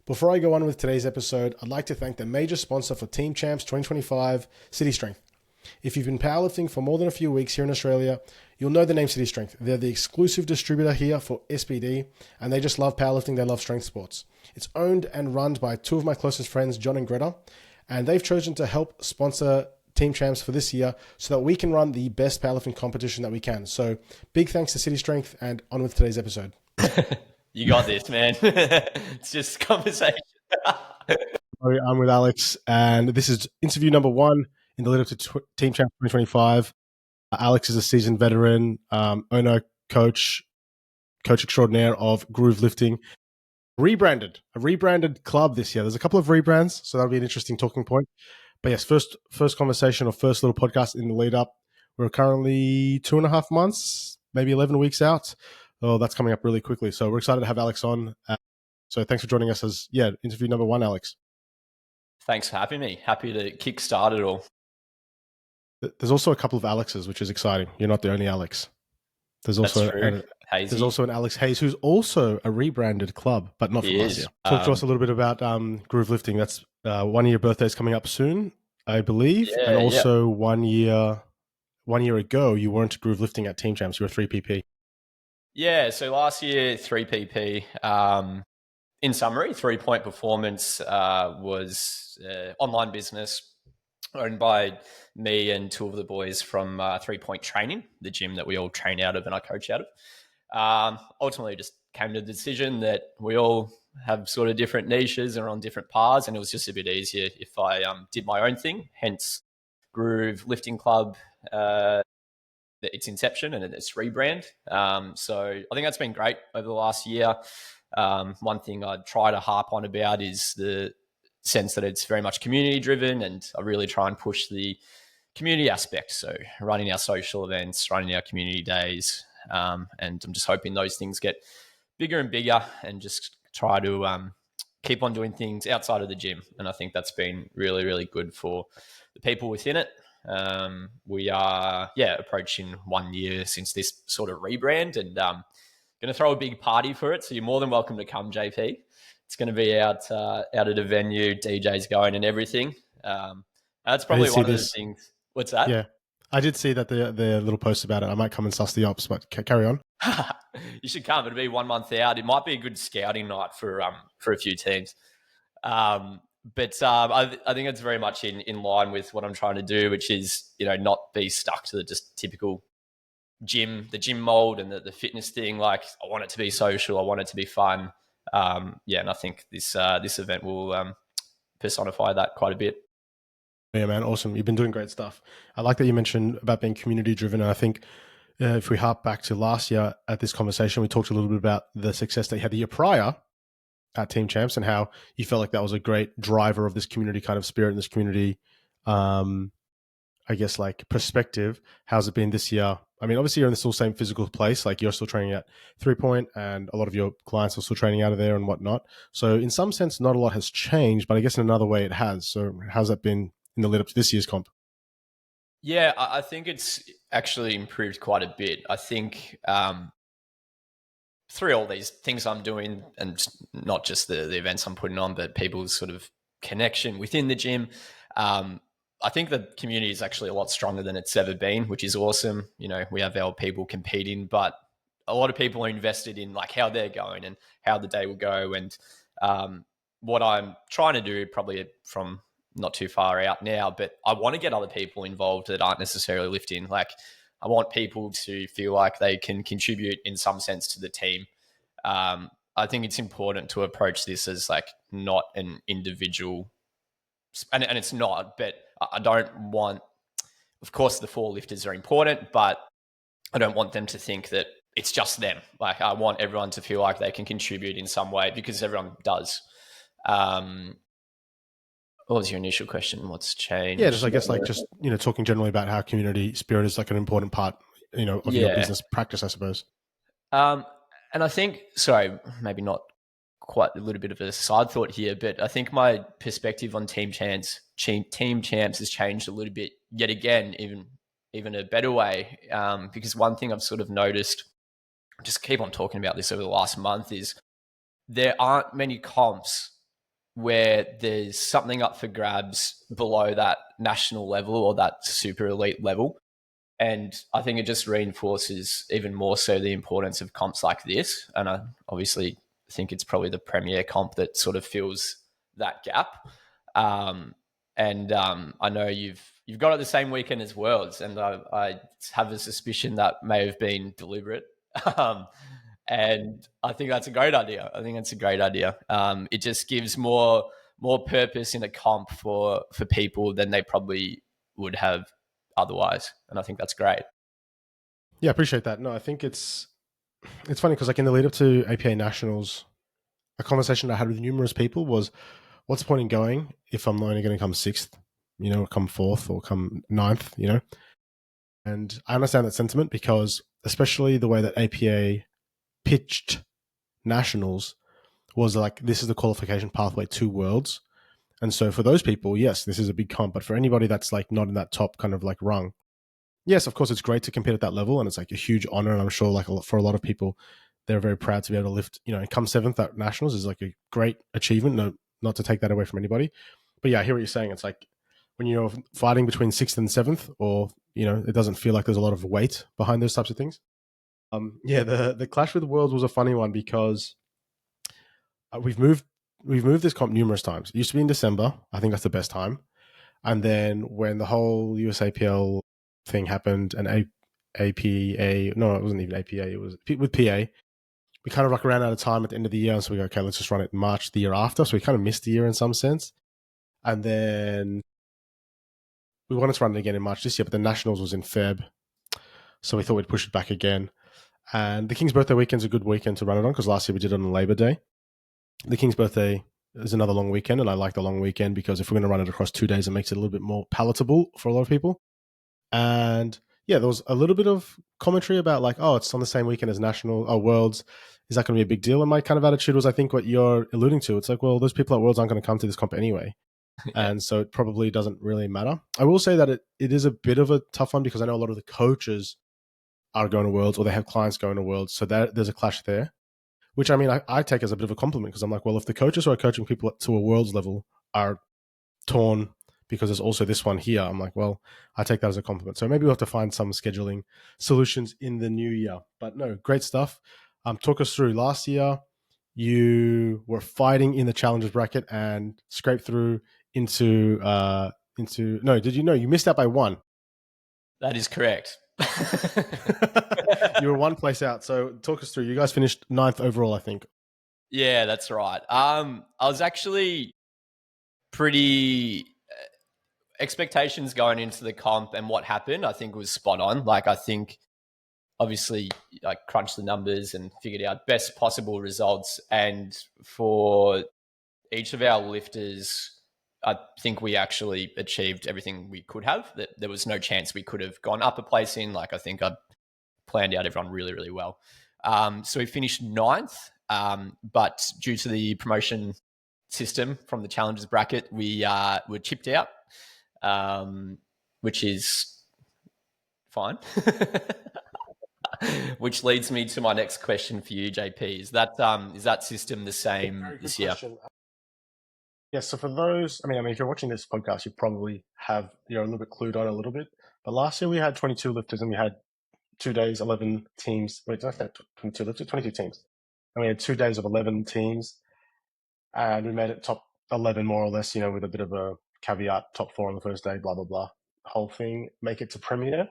Before I go on with today's episode, I'd like to thank the major sponsor for Team Champs 2025, City Strength. If you've been powerlifting for more than a few weeks here in Australia, you'll know the name City Strength. They're the exclusive distributor here for SBD, and they just love powerlifting. They love strength sports. It's owned and run by two of my closest friends, John and Greta, and they've chosen to help sponsor Team Champs for this year so that we can run the best powerlifting competition that we can. So big thanks to City Strength, and on with today's episode. You got this, man. It's just conversation. I'm with Alex, and this is interview number one in the lead up to Team Champs 2025. Alex is a seasoned veteran, owner, coach extraordinaire of Groove Lifting. A rebranded club this year. There's a couple of rebrands, so that'll be an interesting talking point. But yes, first conversation or first little podcast in the lead up. We're currently 2.5 months, maybe 11 weeks out. Oh, that's coming up really quickly. So we're excited to have Alex on. So thanks for joining us as interview number one, Alex. Thanks for having me. Happy to kickstart it all. There's also a couple of Alexes, which is exciting. You're not the only Alex. There's also there's also an Alex Hayes, who's also a rebranded club, but not from last year. Talk to us a little bit about Groove Lifting. That's 1 year birthday is coming up soon, I believe, and also 1 year ago you weren't Groove Lifting at Team Champs. You were 3PP. Yeah, so last year 3PP. In summary, 3 Point Performance was online business owned by me and two of the boys from 3 Point Training, the gym that we all train out of and I coach out of. Ultimately, just came to the decision that we all have sort of different niches and are on different paths, and it was just a bit easier if I did my own thing. Hence, Groove Lifting Club, its inception and its rebrand. So I think that's been great over the last year. One thing I try to harp on about is the sense that it's very much community driven, and I really try and push the community aspect. So running our social events, running our community days, and I'm just hoping those things get bigger and bigger, and just try to keep on doing things outside of the gym. And I think that's been really, really good for the people within it. We are approaching 1 year since this sort of rebrand, and going to throw a big party for it. So you're more than welcome to come, JP. It's going to be out at a venue, DJs going and everything. That's probably one of the things. What's that? Yeah, I did see that the little post about it. I might come and suss the ops, but carry on. You should come. It'll be 1 month out. It might be a good scouting night for a few teams. But I think it's very much in line with what I'm trying to do, which is, not be stuck to the just typical the gym mold and the fitness thing. Like, I want it to be social. I want it to be fun. And I think this event will personify that quite a bit. Yeah, man. Awesome. You've been doing great stuff. I like that you mentioned about being community driven. And I think if we harp back to last year at this conversation, we talked a little bit about the success that you had the year prior at Team Champs and how you felt like that was a great driver of this community kind of spirit and this community, I guess, like perspective. How's it been this year? I mean, obviously you're in the still same physical place, like you're still training at 3 Point and a lot of your clients are still training out of there and whatnot. So in some sense, not a lot has changed, but I guess in another way it has. So how's that been in the lead up to this year's comp? Yeah, I think it's actually improved quite a bit. I think through all these things I'm doing, and not just the events I'm putting on, but people's sort of connection within the gym, I think the community is actually a lot stronger than it's ever been, which is awesome. We have our people competing, but a lot of people are invested in like how they're going and how the day will go. And what I'm trying to do, probably from not too far out now, but I want to get other people involved that aren't necessarily lifting. Like, I want people to feel like they can contribute in some sense to the team. I think it's important to approach this as like not an individual, and it's not, but I don't want, of course the 4 lifters are important, but I don't want them to think that it's just them. Like, I want everyone to feel like they can contribute in some way, because everyone does. What was your initial question? What's changed? Yeah, just I guess like just talking generally about how community spirit is like an important part, of your business practice, I suppose. And I think, sorry, maybe not quite, a little bit of a side thought here, but I think my perspective on Team Champs has changed a little bit yet again, even a better way. Because one thing I've sort of noticed, just keep on talking about this over the last month, is there aren't many comps where there's something up for grabs below that national level or that super elite level. And I think it just reinforces even more so the importance of comps like this. And I obviously think it's probably the premier comp that sort of fills that gap. And I know you've got it the same weekend as Worlds, and I have a suspicion that may have been deliberate. um, and I think that's a great idea. I think that's a great idea. It just gives more purpose in a comp for people than they probably would have otherwise, and I think that's great. Yeah, appreciate that. No, I think it's funny because like in the lead up to APA Nationals, a conversation I had with numerous people was, what's the point in going if I'm only going to come sixth, come fourth or come ninth. And I understand that sentiment because especially the way that APA pitched Nationals was like, this is the qualification pathway to Worlds. And so for those people, yes, this is a big comp. But for anybody that's like not in that top kind of like rung, yes, of course, it's great to compete at that level, and it's like a huge honor. And I'm sure, like for a lot of people, they're very proud to be able to lift. And come seventh at nationals is like a great achievement. No, not to take that away from anybody, but yeah, I hear what you're saying. It's like when you're fighting between sixth and seventh, or it doesn't feel like there's a lot of weight behind those types of things. Yeah, the clash with the worlds was a funny one because we've moved this comp numerous times. It used to be in December. I think that's the best time. And then when the whole USAPL thing happened and APA, no, it wasn't even APA, it was with PA, we kind of like ran out of time at the end of the year. And so we go, okay, let's just run it in March the year after. So we kind of missed the year in some sense. And then we wanted to run it again in March this year, but the Nationals was in Feb. So we thought we'd push it back again. And the King's Birthday weekend's a good weekend to run it on because last year we did it on Labor Day. The King's Birthday is another long weekend, and I like the long weekend because if we're going to run it across 2 days, it makes it a little bit more palatable for a lot of people. And yeah, there was a little bit of commentary about like, oh, it's on the same weekend as National Worlds. Is that going to be a big deal? And my kind of attitude was, I think what you're alluding to. It's like, well, those people at Worlds aren't going to come to this comp anyway. Yeah. And so it probably doesn't really matter. I will say that it is a bit of a tough one because I know a lot of the coaches are going to Worlds or they have clients going to Worlds. So there's a clash there, which I mean, I take as a bit of a compliment because I'm like, well, if the coaches who are coaching people to a Worlds level are torn because there's also this one here, I'm like, well, I take that as a compliment. So maybe we'll have to find some scheduling solutions in the new year. But no, great stuff. Talk us through last year. You were fighting in the challengers bracket and scraped through into no, did you know you missed out by one? That is correct. You were one place out. So talk us through. You guys finished ninth overall, I think. Yeah, that's right. I was actually pretty expectations going into the comp and what happened, I think was spot on. Like, I think obviously I crunched the numbers and figured out best possible results. And for each of our lifters, I think we actually achieved everything we could have. That there was no chance we could have gone up a place in. Like, I think I planned out everyone really, really well. So we finished ninth, but due to the promotion system from the challengers bracket, we were chipped out, which is fine. Which leads me to my next question for you, JP. Is that system the same this year? Question. Yeah, so for those, I mean, if you're watching this podcast, you probably you're a little bit clued on a little bit. But last year we had 22 lifters and we had 2 days, 11 teams. Wait, did I say 22 lifters? 22 teams. And we had 2 days of 11 teams and we made it top 11 more or less, with a bit of a caveat, top four on the first day, blah, blah, blah. Whole thing, make it to Premier.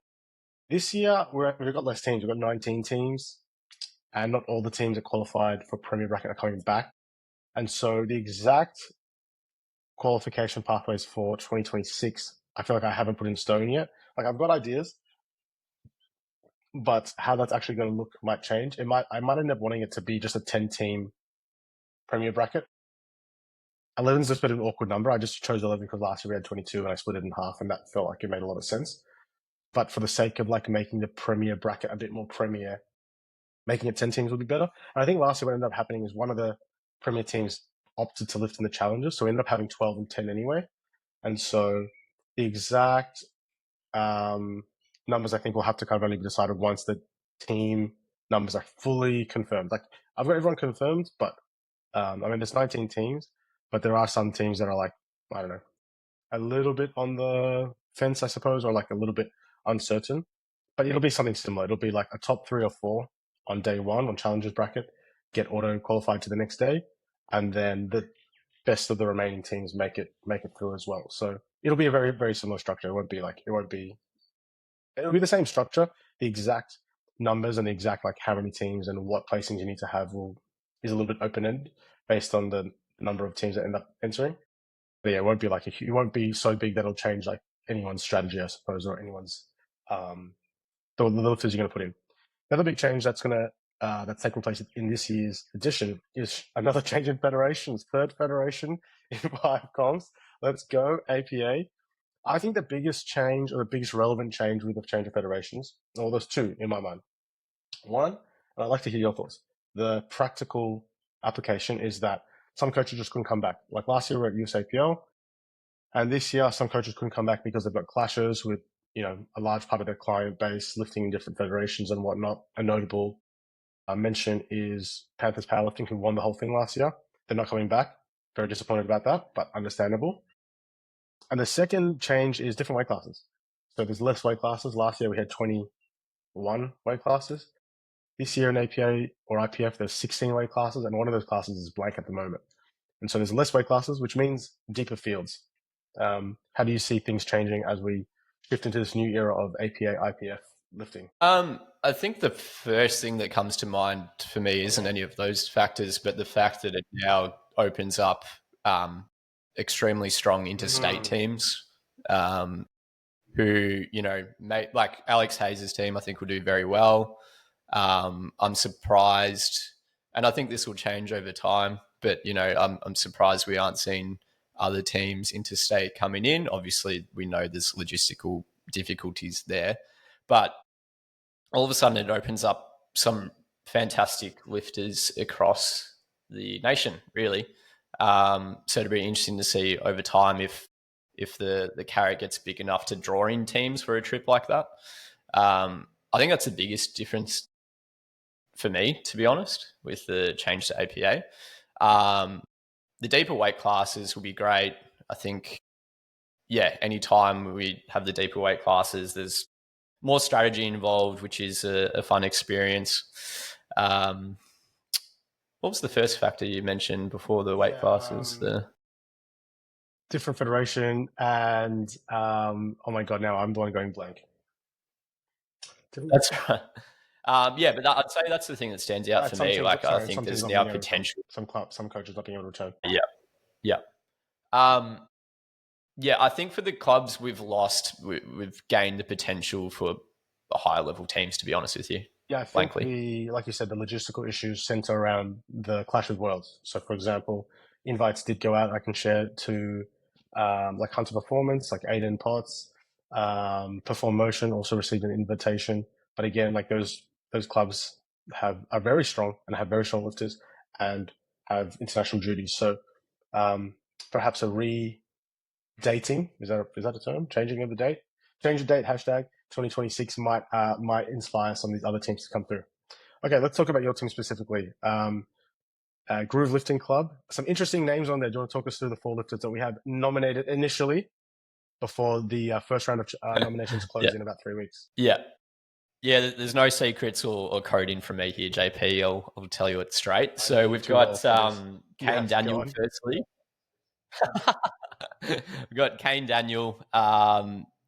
This year, we've got less teams. We've got 19 teams, and not all the teams that qualified for Premier Bracket are coming back. And so the exact qualification pathways for 2026, I feel like I haven't put in stone yet. Like, I've got ideas, but how that's actually going to look might change. I might end up wanting it to be just a 10-team Premier Bracket. 11 is just a bit of an awkward number. I just chose 11 because last year we had 22 and I split it in half, and that felt like it made a lot of sense. But for the sake of like making the Premier Bracket a bit more Premier, making it 10 teams would be better. And I think last year what ended up happening is one of the Premier teams opted to lift in the challenges, so we ended up having 12 and 10 anyway. And so the exact numbers I think will have to kind of only be decided once the team numbers are fully confirmed. Like, I've got everyone confirmed, but I mean, there's 19 teams, but there are some teams that are like, I don't know, a little bit on the fence, I suppose, or like a little bit uncertain. But it'll be something similar. It'll be like a top 3 or 4 on day one on challengers bracket, get auto qualified to the next day, and then the best of the remaining teams make it through as well. So it'll be a very very similar structure. It'll be the same structure. The exact numbers and the exact like how many teams and what placings you need to have is a little bit open ended based on the number of teams that end up entering. But yeah, it won't be like it won't be so big that it'll change like anyone's strategy, I suppose, or anyone's the lifters you're going to put in. Another big change that's taking place in this year's edition is another change in federations. Third federation in 5 comps. Let's go APA. I think the biggest change or the biggest relevant change with the change of federations, well, there's 2 in my mind. One, and I'd like to hear your thoughts. The practical application is that some coaches just couldn't come back. Like last year we were at USAPL, and this year some coaches couldn't come back because they've got clashes with, a large part of their client base lifting in different federations and whatnot. A notable mention is Panthers Powerlifting, who won the whole thing last year. They're not coming back. Very disappointed about that, but understandable. And the second change is different weight classes. So there's less weight classes. Last year we had 21 weight classes. This year in APA or IPF, there's 16 weight classes, and one of those classes is blank at the moment. And so there's less weight classes, which means deeper fields. How do you see things changing as we shift into this new era of APA, IPF lifting? I think the first thing that comes to mind for me isn't any of those factors, but the fact that it now opens up extremely strong interstate teams who, like Alex Hayes' team, I think will do very well. I'm surprised, and I think this will change over time, but, I'm surprised we aren't seeing other teams interstate coming in. Obviously, we know there's logistical difficulties there, but all of a sudden it opens up some fantastic lifters across the nation, really. So it'll be interesting to see over time if the carrot gets big enough to draw in teams for a trip like that. I think that's the biggest difference for me, to be honest, with the change to APA. The deeper weight classes will be great. I think, anytime we have the deeper weight classes, there's more strategy involved, which is a fun experience. What was the first factor you mentioned before the weight classes? The different federation and oh my god, now I'm the one going blank. That's right. But I'd say that's the thing that stands out for me. Like, I think there's now potential. Some coaches not being able to return. Yeah. I think for the clubs we've lost, we've gained the potential for higher level teams, to be honest with you. Yeah, I think like you said, the logistical issues center around the Clash of Worlds. So, for example, invites did go out. I can share to like Hunter Performance, like Aiden Potts, Perform Motion also received an invitation. But again, like those clubs are very strong and have very strong lifters and have international duties. So perhaps a re-dating, is that a term? Changing of the date? Change the date, hashtag 2026 might inspire some of these other teams to come through. Okay, let's talk about your team specifically. Groove Lifting Club. Some interesting names on there. Do you want to talk us through the 4 lifters that we have nominated initially before the first round of nominations close in about 3 weeks? Yeah, there's no secrets or coding from me here, JP. I'll tell you it straight. So we've got Kane Daniel, firstly. We've got Kane Daniel,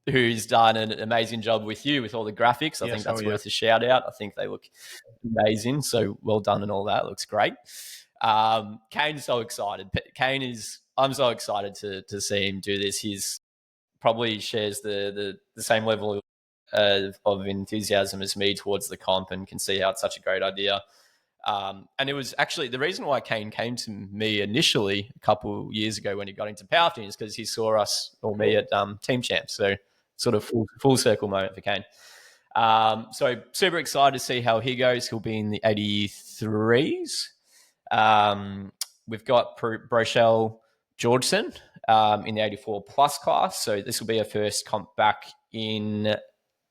who's done an amazing job with you with all the graphics. I think that's worth a shout out. I think they look amazing. So well done and all that. Looks great. Kane's so excited. I'm so excited to see him do this. He's probably shares the same level of enthusiasm as me towards the comp and can see how it's such a great idea. And it was actually the reason why Kane came to me initially a couple years ago when he got into powerlifting is because he saw us or me at Team Champs. So sort of full circle moment for Kane. So super excited to see how he goes. He'll be in the 83s. We've got Brochelle Georgeson in the 84 plus class. So this will be our first comp back in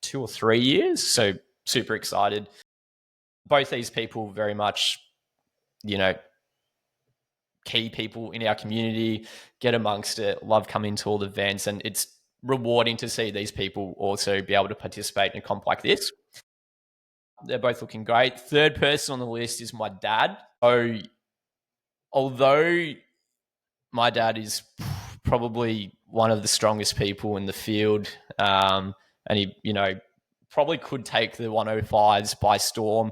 2 or 3 years. So super excited. Both these people very much, key people in our community, get amongst it, love coming to all the events, and it's rewarding to see these people also be able to participate in a comp like this. They're both looking great. Third person on the list is my dad. So although my dad is probably one of the strongest people in the field, and he, probably could take the 105s by storm.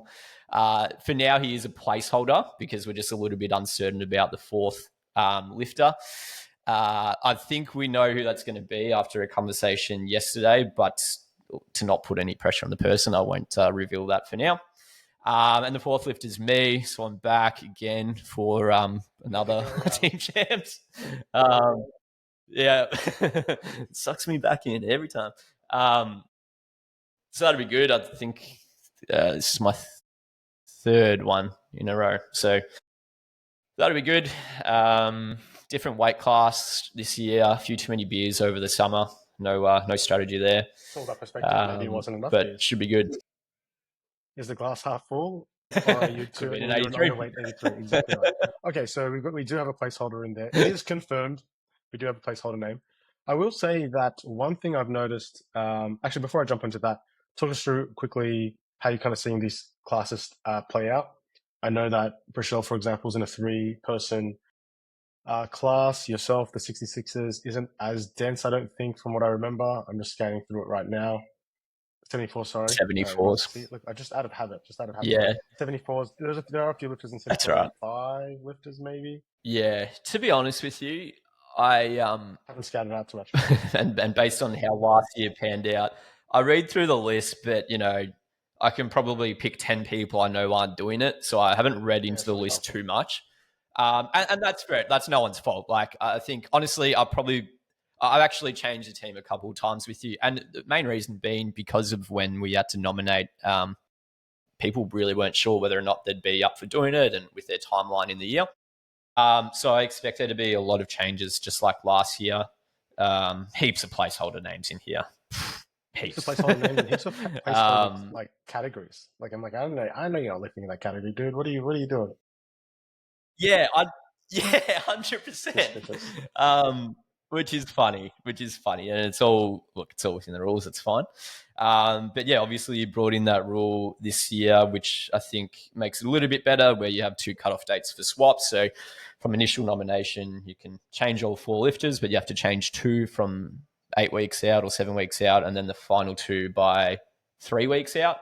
For now, he is a placeholder because we're just a little bit uncertain about the fourth lifter. I think we know who that's going to be after a conversation yesterday, but to not put any pressure on the person, I won't reveal that for now. And the fourth lift is me, so I'm back again for another team champs. Yeah, sucks me back in every time. So that'll be good. I think this is my third one in a row, so that'll be good. Different weight class this year. A few too many beers over the summer. No strategy there. It's all that perspective. Maybe it wasn't enough but beers. Should be good. Is the glass half full, or are you Could be an you're 83. underweight 83? Exactly right. Okay, so we do have a placeholder in there. It is confirmed. We do have a placeholder name. I will say that one thing I've noticed. Actually, before I jump into that, talk us through quickly how you're kind of seeing these classes play out. I know that Rochelle, for example, is in a 3-person class. Yourself, the 66ers, isn't as dense, I don't think, from what I remember. I'm just scanning through it right now. 74, sorry. 74s. Look, I just out of habit. Yeah. 74s. There are a few lifters in 74s. That's right. 5 lifters, maybe. Yeah. To be honest with you, I haven't scattered out too much. and based on how last year panned out, I read through the list, but I can probably pick 10 people I know aren't doing it, so I haven't read into the list too much. And that's fair. That's no one's fault. Like, I think honestly, I've actually changed the team a couple of times with you, and the main reason being because of when we had to nominate. People really weren't sure whether or not they'd be up for doing it, and with their timeline in the year. So I expect there to be a lot of changes, just like last year. Heaps of placeholder names in here. Heaps of placeholder names and heaps of placeholder like categories. Like I'm like, I know you're not lifting in that category, dude. What are you doing? Yeah, 100%. Which is funny, and it's all within the rules. It's fine. But yeah, obviously you brought in that rule this year, which I think makes it a little bit better, where you have 2 cutoff dates for swaps. So from initial nomination, you can change all 4 lifters, but you have to change 2 from 8 weeks out or 7 weeks out, and then the final 2 by 3 weeks out.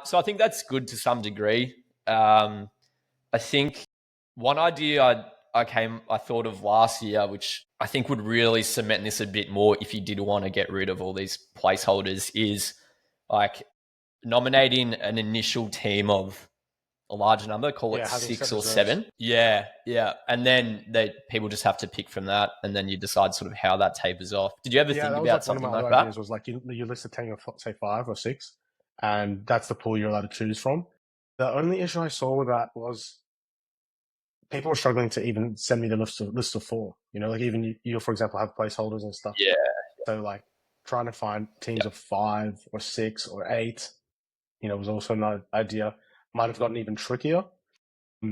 So I think that's good to some degree. I think one idea I thought of last year, which I think would really cement this a bit more if you did want to get rid of all these placeholders, is like nominating an initial team of a large number, call it 6 or 7. Yeah. And then people just have to pick from that, and then you decide sort of how that tapers off. Did you ever think about something like that? One of my ideas was like you list a team of, say, 5 or 6, and that's the pool you're allowed to choose from. The only issue I saw with that was people were struggling to even send me the list of 4. Like even you, for example, have placeholders and stuff. Yeah. So like trying to find teams of 5 or 6 or 8, was also an idea. Might have gotten even trickier.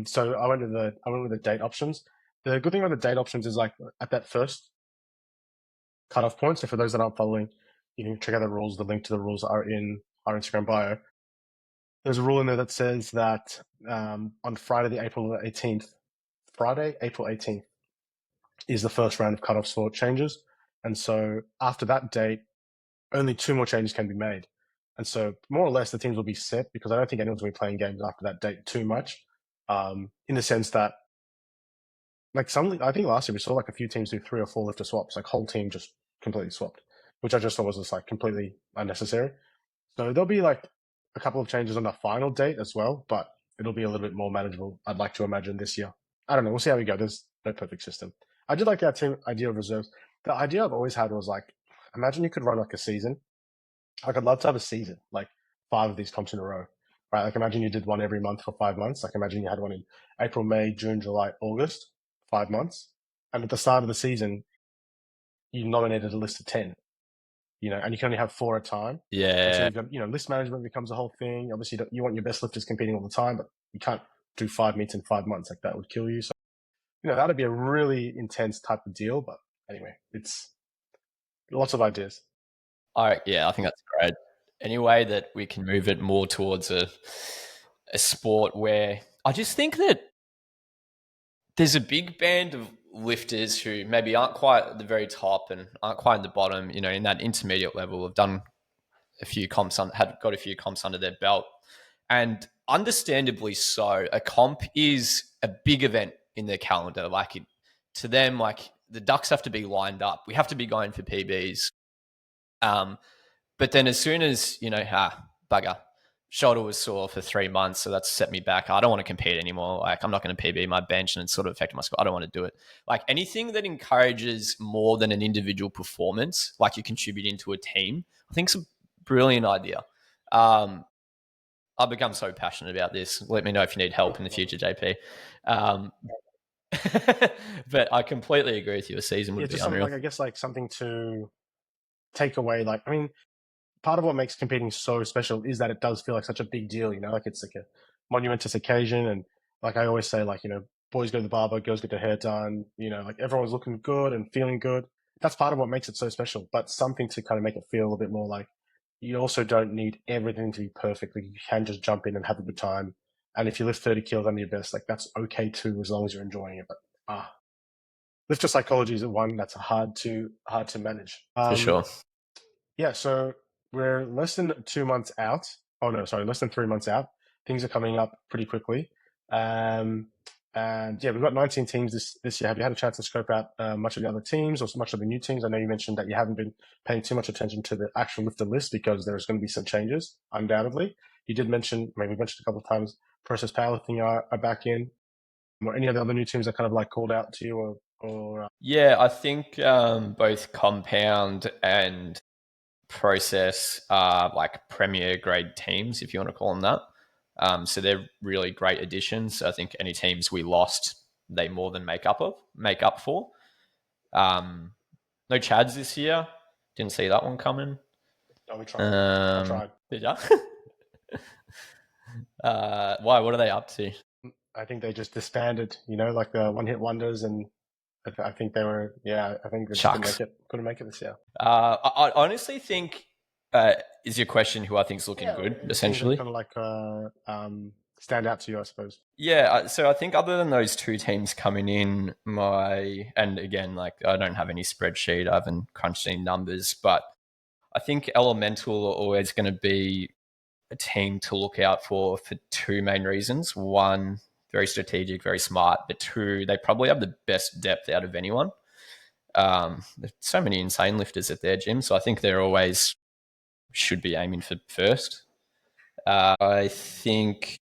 So I went with the date options. The good thing about the date options is like at that first cutoff point. So for those that aren't following, you can check out the rules. The link to the rules are in our Instagram bio. There's a rule in there that says that on Friday, April 18th, is the first round of cutoffs for changes. And so after that date, only 2 more changes can be made. And so more or less the teams will be set, because I don't think anyone's going to be playing games after that date too much. In the sense that, like I think last year we saw like a few teams do 3 or 4 lifter swaps, like whole team just completely swapped, which I just thought was just like completely unnecessary. So there'll be like a couple of changes on the final date as well, but it'll be a little bit more manageable, I'd like to imagine, this year. I don't know. We'll see how we go. There's no perfect system. I did like that team idea of reserves. The idea I've always had was like, imagine you could run like a season. Like I'd love to have a season, like 5 of these comps in a row, right? Like imagine you did one every month for 5 months. Like imagine you had one in April, May, June, July, August, 5 months. And at the start of the season, you nominated a list of 10, and you can only have 4 at a time. Yeah. And so you've got, list management becomes a whole thing. Obviously you want your best lifters competing all the time, but you can't do 5 meets in 5 months. Like that would kill you. So that'd be a really intense type of deal. But anyway, it's lots of ideas. Yeah, I think that's great. Any way that we can move it more towards a sport where I just think that there's a big band of lifters who maybe aren't quite at the very top and aren't quite at the bottom, in that intermediate level, have done a few comps, had got a few comps under their belt. And understandably so, a comp is a big event in their calendar. To them, the ducks have to be lined up. We have to be going for PBs. But then as soon as, bugger, shoulder was sore for 3 months, so that's set me back. I don't want to compete anymore. Like, I'm not going to PB my bench, and it's sort of affected my score. I don't want to do it. Like, anything that encourages more than an individual performance, like you're contributing to a team, I think it's a brilliant idea. I've become so passionate about this. Let me know if you need help in the future, JP. But I completely agree with you. A season would be just unreal. I guess something to take away. Part of what makes competing so special is that it does feel like such a big deal. Like it's like a monumentous occasion, and like I always say, boys go to the barber, girls get their hair done. Like everyone's looking good and feeling good. That's part of what makes it so special. But something to kind of make it feel a bit more like you also don't need everything to be perfect. Like you can just jump in and have a good time. And if you lift 30 kilos under your best, like that's okay too, as long as you're enjoying it. But lifter psychology is one that's hard to manage. For sure. Yeah, so we're less than 2 months out. Oh no, sorry, less than 3 months out. Things are coming up pretty quickly. And yeah, we've got 19 teams this year. Have you had a chance to scope out much of the other teams or much of the new teams? I know you mentioned that you haven't been paying too much attention to the actual lifter list because there's going to be some changes, undoubtedly. You did mention, maybe we mentioned a couple of times, Process Powerlifting are back in. Or any of the other new teams that kind of like called out to you or Yeah, I think both Compound and Process are like premier grade teams, if you want to call them that. So they're really great additions. I think any teams we lost, they more than make up for. No Chads this year. Didn't see that one coming. no, we tried. I tried. Did ya? Why? What are they up to? I think they just disbanded, like the one hit wonders, and I think they were, yeah, I think they just Chucks. couldn't make it this year. I honestly think is your question who I think is looking good, essentially. Kind of like stand out to you, I suppose. Yeah, so I think other than those two teams coming in, and again, like I don't have any spreadsheet, I haven't crunched any numbers, but I think Elemental are always going to be a team to look out for two main reasons. One, very strategic, very smart, but two, they probably have the best depth out of anyone. There's so many insane lifters at their gym, so I think they're always should be aiming for first. I think,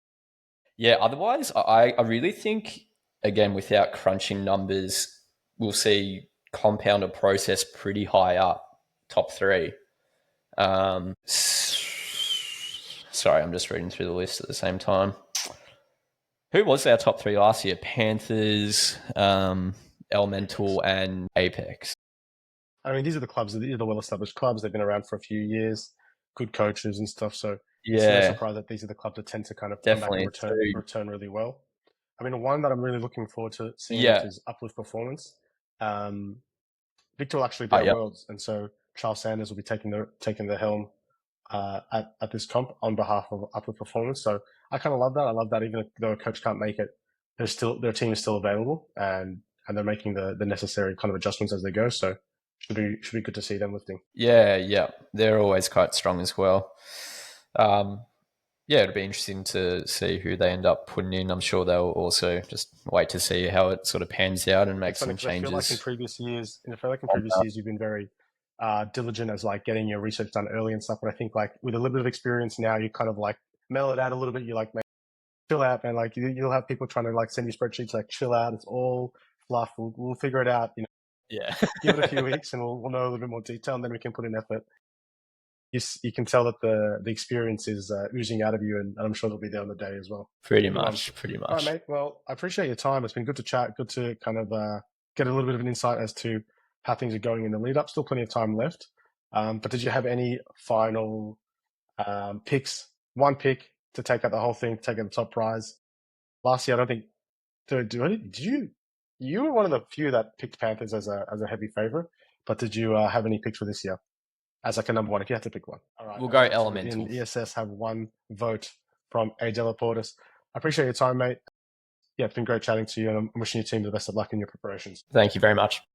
yeah, otherwise, I really think, again, without crunching numbers, we'll see Compound or Process pretty high up, top three. Sorry, I'm just reading through the list at the same time. Who was our top three last year? Panthers, Elemental, and Apex. I mean, these are the clubs, these are the well-established clubs. They've been around for a few years, good coaches and stuff. So it's no surprise that these are the clubs that tend to kind of come back and return really well. I mean, one that I'm really looking forward to seeing is Uplift Performance. Victor will actually be at Worlds, and so Charles Sanders will be taking the helm at this comp on behalf of Uplift Performance. So I kind of love that. I love that even though a coach can't make it, their team is still available, and they're making the necessary kind of adjustments as they go. So should be good to see them lifting. Yeah, they're always quite strong as well. Yeah, it'll be interesting to see who they end up putting in. I'm sure they'll also just wait to see how it sort of pans out and make some changes. I feel like in previous years, you've been very diligent as like getting your research done early and stuff. But I think like with a little bit of experience now, you kind of like mellow it out a little bit. You like, man, chill out, man. Like you'll have people trying to like send you spreadsheets, like chill out. It's all fluff. We'll figure it out. Yeah. Give it a few weeks and we'll know a little bit more detail, and then we can put in effort. You can tell that the experience is oozing out of you, and I'm sure it'll be there on the day as well. Pretty much. All right, mate. Well, I appreciate your time. It's been good to chat. Good to kind of get a little bit of an insight as to how things are going in the lead up. Still plenty of time left. But did you have any final picks? One pick to take out the whole thing, take out the top prize. Last year, I don't think. Did you? You were one of the few that picked Panthers as a heavy favorite, but did you have any picks for this year as like a number one? If you had to pick one, all right. We'll And go folks Elemental. in ESS have one vote from A. Dellaportas. I appreciate your time, mate. Yeah, it's been great chatting to you, and I'm wishing your team the best of luck in your preparations. Thank you very much.